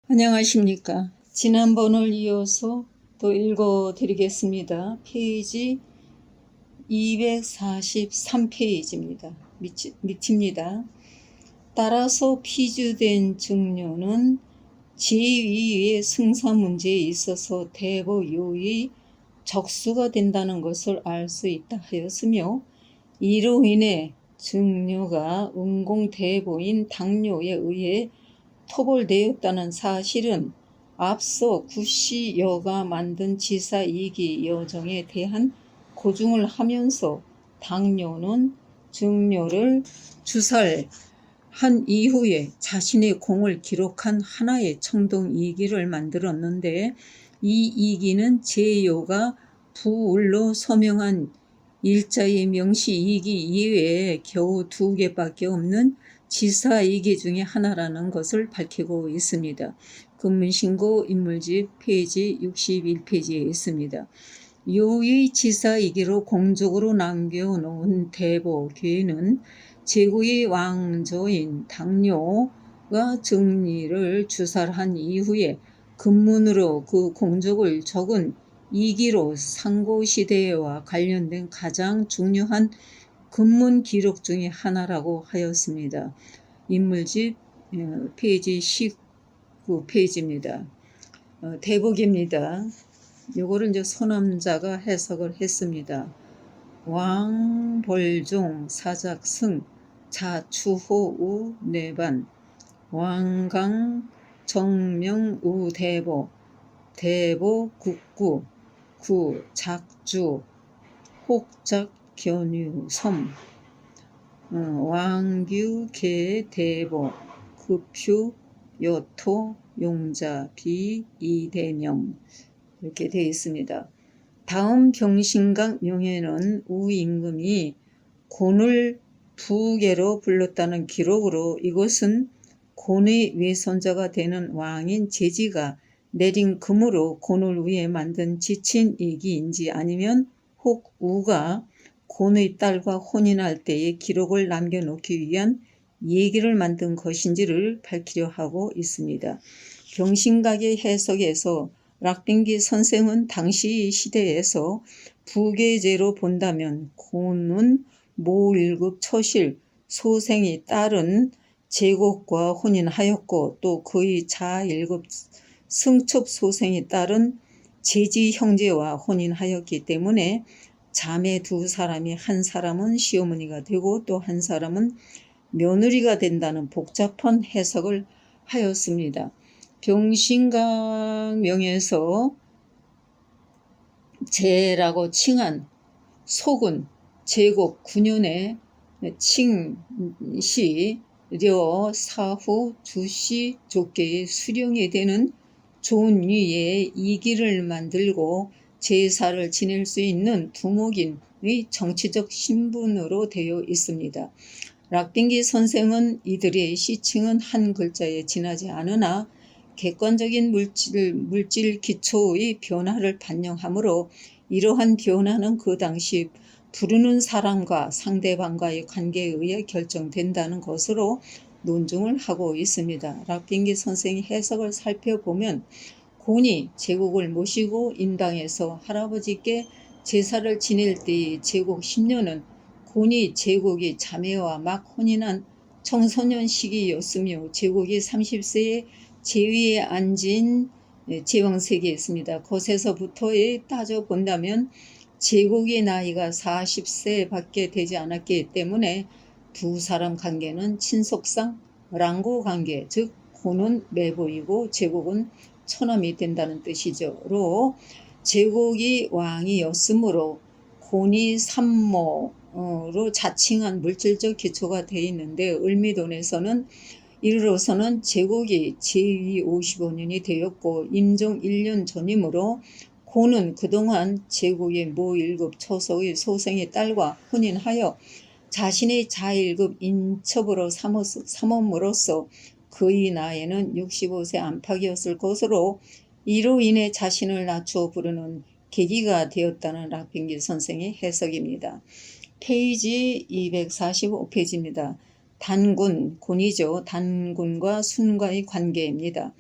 안녕하십니까. 지난번을 이어서 또 읽어드리겠습니다. 페이지 243페이지입니다. 밑입니다. 따라서 피주된 증료는 지위의 승사 문제에 있어서 대보요의 적수가 된다는 것을 알 수 있다 하였으며, 이로 인해 증료가 은공대보인 당뇨에 의해 토벌되었다는 사실은 앞서 구시여가 만든 지사이기 여정에 대한 고증을 하면서 당뇨는 증료를 주살한 이후에 자신의 공을 기록한 하나의 청동이기를 만들었는데, 이 이기는 제요가 부울로 서명한 일자의 명시이기 이외에 겨우 2개밖에 없는 지사이기 중에 하나라는 것을 밝히고 있습니다. 금문신고 인물집 페이지 61페이지에 있습니다. 요의 지사이기로 공적으로 남겨놓은 대보궤는 제국의 왕조인 당뇨가 정리를 주살한 이후에 금문으로 그 공적을 적은 이기로 상고시대와 관련된 가장 중요한 금문 기록 중의 하나라고 하였습니다. 인물집 페이지 19페이지입니다. 대복입니다. 요거를 이제 소남자가 해석을 했습니다. 왕벌종 사작승 자추호우 뇌반 왕강 정명우 대보 대보 국구 구 작주 혹작 견유 섬 왕규 개 대보 급휴 여토 용자 비 이대명 이렇게 되어 있습니다. 다음 병신강 명에는 우임금이 곤을 부계로 불렀다는 기록으로 이것은 곤의 외손자가 되는 왕인 제지가 내린 금으로 곤을 위해 만든 지친이기인지 아니면 혹 우가 곤의 딸과 혼인할 때의 기록을 남겨놓기 위한 얘기를 만든 것인지를 밝히려 하고 있습니다. 병신각의 해석에서 락빙기 선생은 당시 시대에서 부계제로 본다면 곤은 모 1급 처실 소생이 딸은 제곡과 혼인하였고, 또 그의 자 1급 승첩 소생이 딸은 제지 형제와 혼인하였기 때문에 자매 2사람이 한 사람은 시어머니가 되고 또 한 사람은 며느리가 된다는 복잡한 해석을 하였습니다. 병신강명에서 제라고 칭한 속은 제국 9년에 칭시려 사후 주시 족계의 수령이 되는 존위의 이기를 만들고 제사를 지낼 수 있는 두목인의 정치적 신분으로 되어 있습니다. 락빙기 선생은 이들의 시칭은 한 글자에 지나지 않으나 객관적인 물질 기초의 변화를 반영하므로 이러한 변화는 그 당시 부르는 사람과 상대방과의 관계에 의해 결정된다는 것으로 논증을 하고 있습니다. 락빙기 선생의 해석을 살펴보면 곤이 제국을 모시고 인당에서 할아버지께 제사를 지낼 때의 제국 10년은 곤이 제국의 자매와 막 혼인한 청소년 시기였으며 제국이 30세에 제위에 앉은 제왕세기였습니다. 것에서부터에 따져본다면 제국의 나이가 40세 밖에 되지 않았기 때문에 2사람 관계는 친속상 랑고 관계, 즉 곤은 매보이고 제국은 처남이 된다는 뜻이죠. 로 제국이 왕이었으므로 곤이 삼모로 자칭한 물질적 기초가 되어 있는데, 을미돈에서는 이르러서는 제국이 제위 55년이 되었고 임종 1년 전이므로 곤은 그동안 제국의 모 1급 초석의 소생의 딸과 혼인하여 자신의 자 1급 인첩으로 삼음으로써 그의 나이는 65세 안팎이었을 것으로 이로 인해 자신을 낮추어 부르는 계기가 되었다는 락빙기 선생의 해석입니다. 페이지 245페이지입니다. 단군, 곤이죠. 단군과 순과의 관계입니다.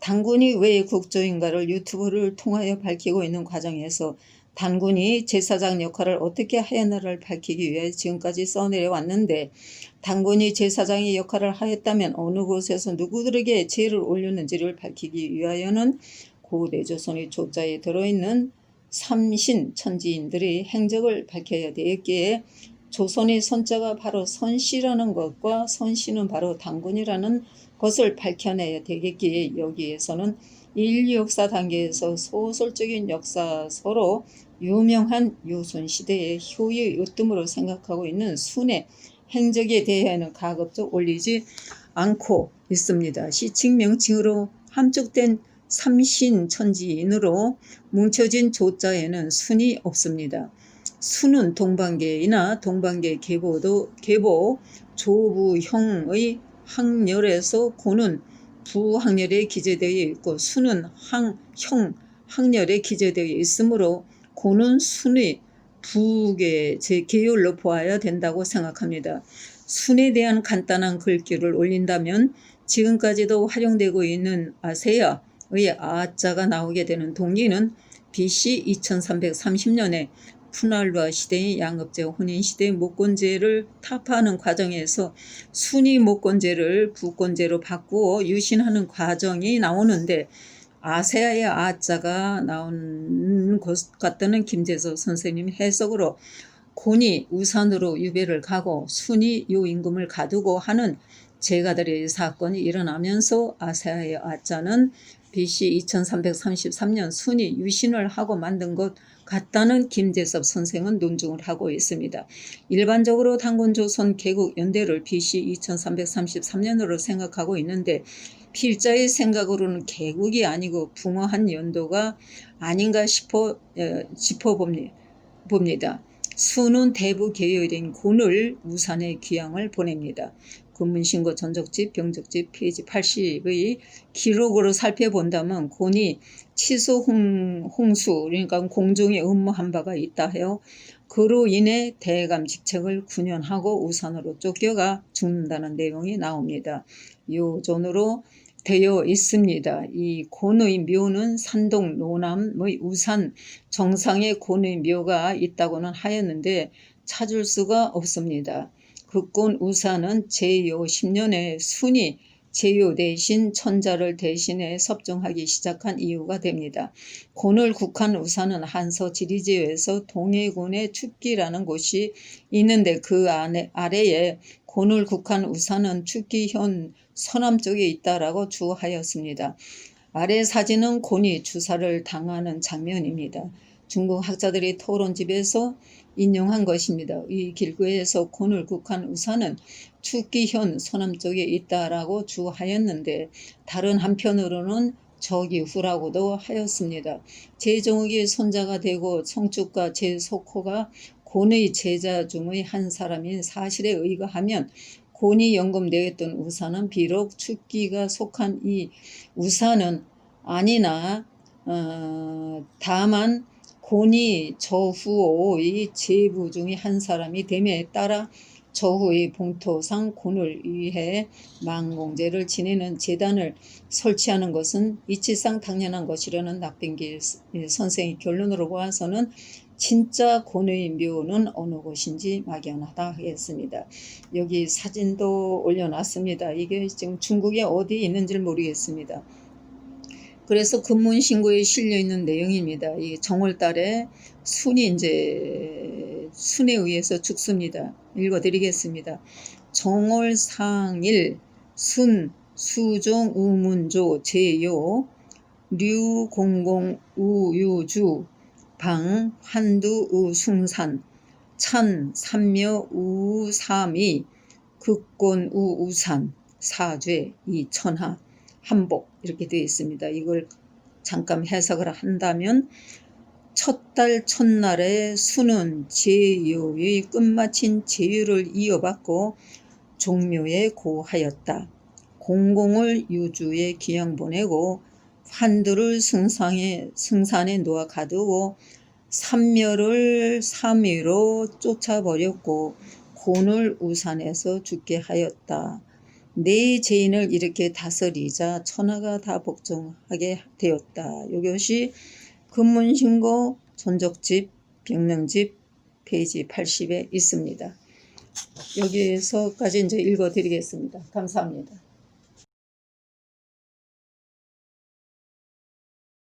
단군이 왜 국조인가를 유튜브를 통하여 밝히고 있는 과정에서 단군이 제사장 역할을 어떻게 하였나를 밝히기 위해 지금까지 써내려왔는데, 단군이 제사장의 역할을 하였다면 어느 곳에서 누구들에게 제를 올렸는지를 밝히기 위하여는 고대 조선의 조자에 들어있는 삼신 천지인들의 행적을 밝혀야 되었기에, 조선의 선자가 바로 선씨라는 것과 선씨는 바로 단군이라는 것을 밝혀내야 되겠기에, 여기에서는 인류 역사 단계에서 소설적인 역사서로 유명한 요순시대의 효의 으뜸으로 생각하고 있는 순의 행적에 대해는 가급적 올리지 않고 있습니다. 시칭 명칭으로 함축된 삼신천지인으로 뭉쳐진 조자에는 순이 없습니다. 순은 동방계이나 동방계 계보 조부형의 항렬에서 고는 부항렬에 기재되어 있고, 순은 형 항렬에 기재되어 있으므로 고는 순의 부계 계열로 보아야 된다고 생각합니다. 순에 대한 간단한 글귀를 올린다면 지금까지도 활용되고 있는 아세야의 아자가 나오게 되는 동기는 BC 2330년에 푸날루아 시대의 양급제 혼인시대의 목건제를 타파하는 과정에서 순이 목건제를 부건제로 바꾸어 유신하는 과정이 나오는데, 아세아의 아자가 나온 것 같다는 김재석 선생님 해석으로 곤이 우산으로 유배를 가고 순이 요 임금을 가두고 하는 제가들의 사건이 일어나면서 아세아의 아자는 BC 2333년 순이 유신을 하고 만든 것 같다는 김재섭 선생은 논증을 하고 있습니다. 일반적으로 단군조선 개국연대를 BC 2333년으로 생각하고 있는데, 필자의 생각으로는 개국이 아니고 붕어한 연도가 아닌가 짚어봅니다. 순은 대부 계열인 곤을 우산에 귀양을 보냅니다. 군문신고 전적집 병적집 페이지 80의 기록으로 살펴본다면 곤이 치수 홍수, 그러니까 공중에 음모한 바가 있다 해요. 그로 인해 대감 직책을 군연하고 우산으로 쫓겨가 죽는다는 내용이 나옵니다. 요전으로 되어 있습니다. 이 곤의 묘는 산동 노남의 우산 정상에 곤의 묘가 있다고는 하였는데 찾을 수가 없습니다. 극곤 우산은 제요 10년에 순이 제요 대신 천자를 대신해 섭정하기 시작한 이유가 됩니다. 곤을 국한 우산은 한서 지리제에서 동해군의 축기라는 곳이 있는데, 그 아래에 곤을 국한 우산은 축기현 서남쪽에 있다라고 주하였습니다. 아래 사진은 곤이 주사를 당하는 장면입니다. 중국 학자들이 토론집에서 인용한 것입니다. 이 길거에서 곤을 국한 우산은 축기현 서남쪽에 있다라고 주하였는데, 다른 한편으로는 저기후라고도 하였습니다. 제정욱이 손자가 되고 성축과 제석호가 곤의 제자 중의 한 사람인 사실에 의거하면 곤이 연금되었던 우산은 비록 축기가 속한 이 우산은 아니나 다만 곤이 저후의 제부 중의 한 사람이 됨에 따라 저후의 봉토상 곤을 위해 망공제를 지내는 제단을 설치하는 것은 이치상 당연한 것이라는 낙병기 선생의 결론으로 보아서는 진짜 곤의 묘는 어느 곳인지 막연하다 하겠습니다. 여기 사진도 올려놨습니다. 이게 지금 중국에 어디에 있는지 모르겠습니다. 그래서 금문신고에 실려있는 내용입니다. 이 정월달에 순이 이제 순에 의해서 죽습니다. 읽어드리겠습니다. 정월상일 순 수종 우문조 제요 류공공 우유주 방 환두 우숭산 천 삼묘 우삼이 극곤 우우산 사죄 이천하 한복 이렇게 되어 있습니다. 이걸 잠깐 해석을 한다면, 첫 달 첫날에 순은 제요의 끝마친 제유를 이어받고 종묘에 고하였다. 공공을 유주에 귀양 보내고 환두를 승산에 놓아 가두고 삼묘를 삼위로 쫓아버렸고 곤을 우산에서 죽게 하였다. 네 죄인을 이렇게 다스리자 천하가 다 복종하게 되었다. 이것이 금문신고 존적집 병명집 페이지 80에 있습니다. 여기에서까지 이제 읽어드리겠습니다. 감사합니다.